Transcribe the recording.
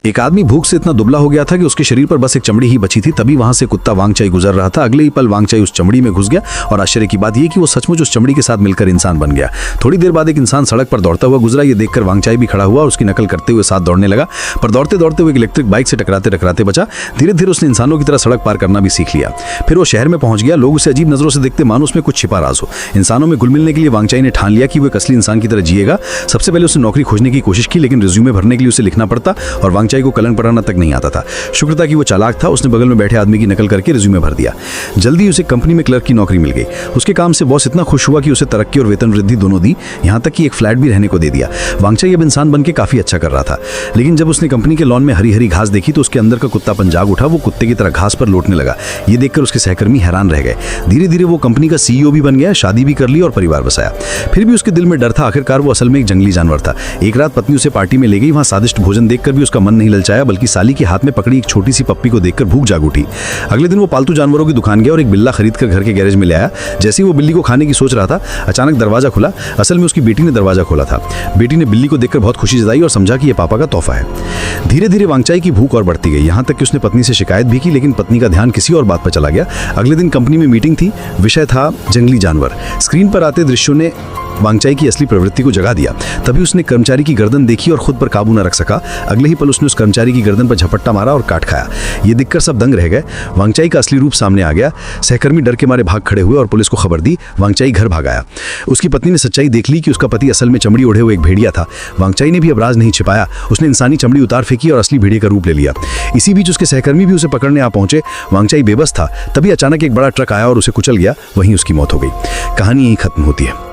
एक आदमी भूख से इतना दुबला हो गया था कि उसके शरीर पर बस एक चमड़ी ही बची थी। तभी वहां से कुत्ता वांगचाई गुजर रहा था। अगले ही पल वांगचाई उस चमड़ी में घुस गया और आश्चर्य की बात यह कि वो सचमुच उस चमड़ी के साथ मिलकर इंसान बन गया। थोड़ी देर बाद एक इंसान सड़क पर दौड़ता हुआ गुजरा। ये देखकर वांगचाई भी खड़ा हुआ और उसकी नकल करते हुए साथ दौड़ने लगा, पर दौड़ते दौड़ते वो एक इलेक्ट्रिक बाइक से टकराते बचा। धीरे धीरे उसने इंसानों की तरह सड़क पार करना भी सीख लिया। फिर वो शहर में पहुंच गया। लोग उसे अजीब नजरों से देखते, मानो उसमें कुछ छिपा राज हो। इंसानों में घुल मिलने के लिए वांगचाई ने ठान लिया कि वो एक असली इंसान की तरह जिएगा। सबसे पहले उसने नौकरी खोजने की कोशिश की, लेकिन रिज्यूमे भरने के लिए उसे लिखना पड़ता और वांगचाई को कलंक पढ़ाना तक नहीं आता था। शुक्र था कि वो चालाक था। उसने बगल में बैठे आदमी की नकल करके रिज्यूमे भर दिया। जल्दी उसे कंपनी में क्लर्क की नौकरी मिल गई। उसके काम से बॉस इतना खुश हुआ कि उसे तरक्की और वेतन वृद्धि दोनों दी, यहाँ तक कि एक फ्लैट भी रहने को दे दिया। वांगचाई अब इंसान बनके काफी अच्छा कर रहा था। लेकिन जब उसने कंपनी के लॉन में हरी हरी घास देखी तो उसके अंदर का कुत्तापन जाग उठा। वो कुत्ते की तरह घास पर लौटने लगा। ये देखकर उसके सहकर्मी हैरान रह गए। धीरे धीरे वो कंपनी का सीईओ भी बन गया, शादी भी कर ली और परिवार बसाया। फिर भी उसके दिल में डर था। आखिरकार वो असल में एक जंगली जानवर था। एक रात पत्नी उसे पार्टी में ले गई। वहां स्वादिष्ट भोजन देखकर भी उसका मन नहीं ललचाया, बल्कि साली के हाथ में पकड़ी एक छोटी सी पप्पी को देखकर भूख जाग उठी। अगले दिन वो पालतू जानवरों की दुकान गया और एक बिल्ला खरीदकर घर के गैरेज में ले आया। जैसे ही वो बिल्ली को खाने की सोच रहा था, अचानक दरवाजा खुला। असल में उसकी बेटी ने दरवाजा खोला था। बेटी ने बिल्ली को देखकर बहुत खुशी जताई और समझा कि यह पापा का तोहफा है। धीरे धीरे वांगचाई की भूख और बढ़ती गई, यहाँ तक कि उसने पत्नी से शिकायत भी की, लेकिन पत्नी का ध्यान किसी और बात पर चला गया। अगले दिन कंपनी में मीटिंग थी। विषय था जंगली जानवर। स्क्रीन पर आते दृश्यों ने वांगचाई की असली प्रवृत्ति को जगा दिया। तभी उसने कर्मचारी की गर्दन देखी और खुद पर काबू न रख सका। अगले ही पल उसने उस कर्मचारी की गर्दन पर झपट्टा मारा और काट खाया। ये देखकर सब दंग रह गए। वांगचाई का असली रूप सामने आ गया। सहकर्मी डर के मारे भाग खड़े हुए और पुलिस को खबर दी। वांगचाई घर भाग आया। उसकी पत्नी ने सच्चाई देख ली कि उसका पति असल में चमड़ी ओढ़े हुए एक भेड़िया था। वांगचाई ने भी अब राज नहीं छिपाया। उसने इंसानी चमड़ी उतार फेंकी और असली भेड़िए का रूप ले लिया। इसी बीच उसके सहकर्मी भी उसे पकड़ने आ पहुंचे। वांगचाई बेबस था। तभी अचानक एक बड़ा ट्रक आया और उसे कुचल गया। वहीं उसकी मौत हो गई। कहानी यहीं खत्म होती है।